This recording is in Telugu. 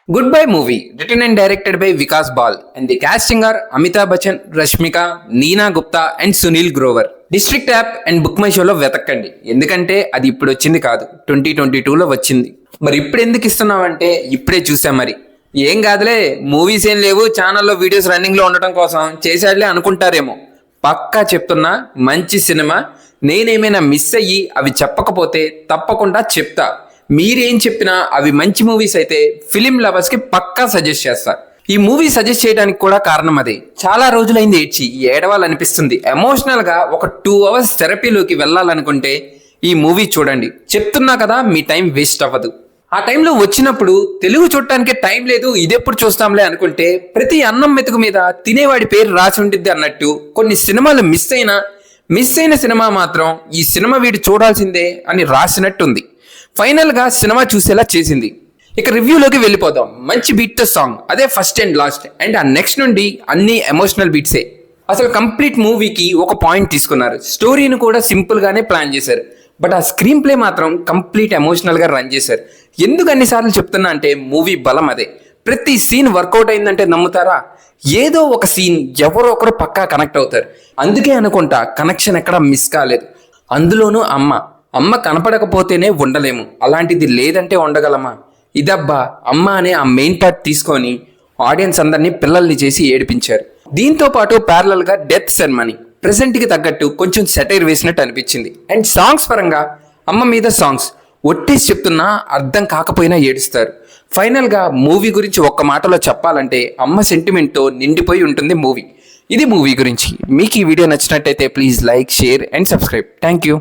Goodbye movie, written and directed by Vikas Bal, and the casting are Amitabh Bachchan, Rashmika, Neena Gupta, and Sunil Grover. District app and book my షోలో వెతకండి, ఎందుకంటే అది ఇప్పుడు వచ్చింది కాదు, 2022లో వచ్చింది. మరి ఇప్పుడు ఎందుకు ఇస్తున్నామంటే ఇప్పుడే చూసాం. మరి ఏం కాదులే, మూవీస్ ఏం లేవు ఛానల్లో వీడియోస్ రన్నింగ్లో ఉండటం కోసం చేసాడులే అనుకుంటారేమో. పక్కా చెప్తున్నా, మంచి సినిమా. నేనేమైనా మిస్ అయ్యి అవి చెప్పకపోతే తప్పకుండా చెప్తా. మీరేం చెప్పినా అవి మంచి మూవీస్ అయితే ఫిలిం లవర్స్కి పక్కా సజెస్ట్ చేస్తా. ఈ మూవీ సజెస్ట్ చేయడానికి కూడా కారణం అదే. చాలా రోజులైంది ఏడ్చి, ఏడవాలనిపిస్తుంది. ఎమోషనల్గా ఒక 2 hours థెరపీలోకి వెళ్ళాలనుకుంటే ఈ మూవీ చూడండి. చెప్తున్నా కదా, మీ టైం వేస్ట్ అవ్వదు. ఆ టైంలో వచ్చినప్పుడు తెలుగు చూడటానికే టైం లేదు, ఇదెప్పుడు చూస్తాంలే అనుకుంటే ప్రతి అన్నం మెతుకు మీద తినేవాడి పేరు రాసి ఉండిద్ది అన్నట్టు కొన్ని సినిమాలు మిస్ అయిన సినిమా మాత్రం ఈ సినిమా వీడు చూడాల్సిందే అని రాసినట్టుంది. ఫైనల్గా సినిమా చూసేలా చేసింది. ఇక రివ్యూలోకి వెళ్ళిపోదాం. మంచి బీట్ సాంగ్, అదే ఫస్ట్ అండ్ లాస్ట్, అండ్ ఆ నెక్స్ట్ నుండి అన్ని ఎమోషనల్ బీట్సే. అసలు కంప్లీట్ మూవీకి ఒక పాయింట్ తీసుకున్నారు. స్టోరీని కూడా సింపుల్గానే ప్లాన్ చేశారు, బట్ ఆ స్క్రీన్ ప్లే మాత్రం కంప్లీట్ ఎమోషనల్గా రన్ చేశారు. ఎందుకు అన్నిసార్లు చెప్తున్నా అంటే మూవీ బలం అదే. ప్రతి సీన్ వర్కౌట్ అయిందంటే నమ్ముతారా? ఏదో ఒక సీన్ ఎవరో ఒకరు పక్కా కనెక్ట్ అవుతారు. అందుకే అనుకుంటా కనెక్షన్ ఎక్కడ మిస్ కాలేదు. అందులోనూ అమ్మ కనపడకపోతేనే ఉండలేము, అలాంటిది లేదంటే ఉండగలమా? ఇదబ్బా అమ్మ అనే ఆ మెయిన్ పార్ట్ తీసుకొని ఆడియన్స్ అందరినీ పిల్లల్ని చేసి ఏడిపించారు. దీంతో పాటు ప్యారలల్ గా డెత్ సెరమనీ ప్రెసెంట్ కి తగ్గట్టు కొంచెం సెటైర్ వేసినట్టు అనిపించింది. అండ్ సాంగ్స్ పరంగా అమ్మ మీద సాంగ్స్ ఒట్టేసి చెప్తున్నా అర్థం కాకపోయినా ఏడుస్తారు. ఫైనల్ గా మూవీ గురించి ఒక్క మాటలో చెప్పాలంటే అమ్మ సెంటిమెంట్ తో నిండిపోయి ఉంటుంది మూవీ. ఇది మూవీ గురించి. మీకు ఈ వీడియో నచ్చినట్టయితే please like, share and subscribe. Thank you.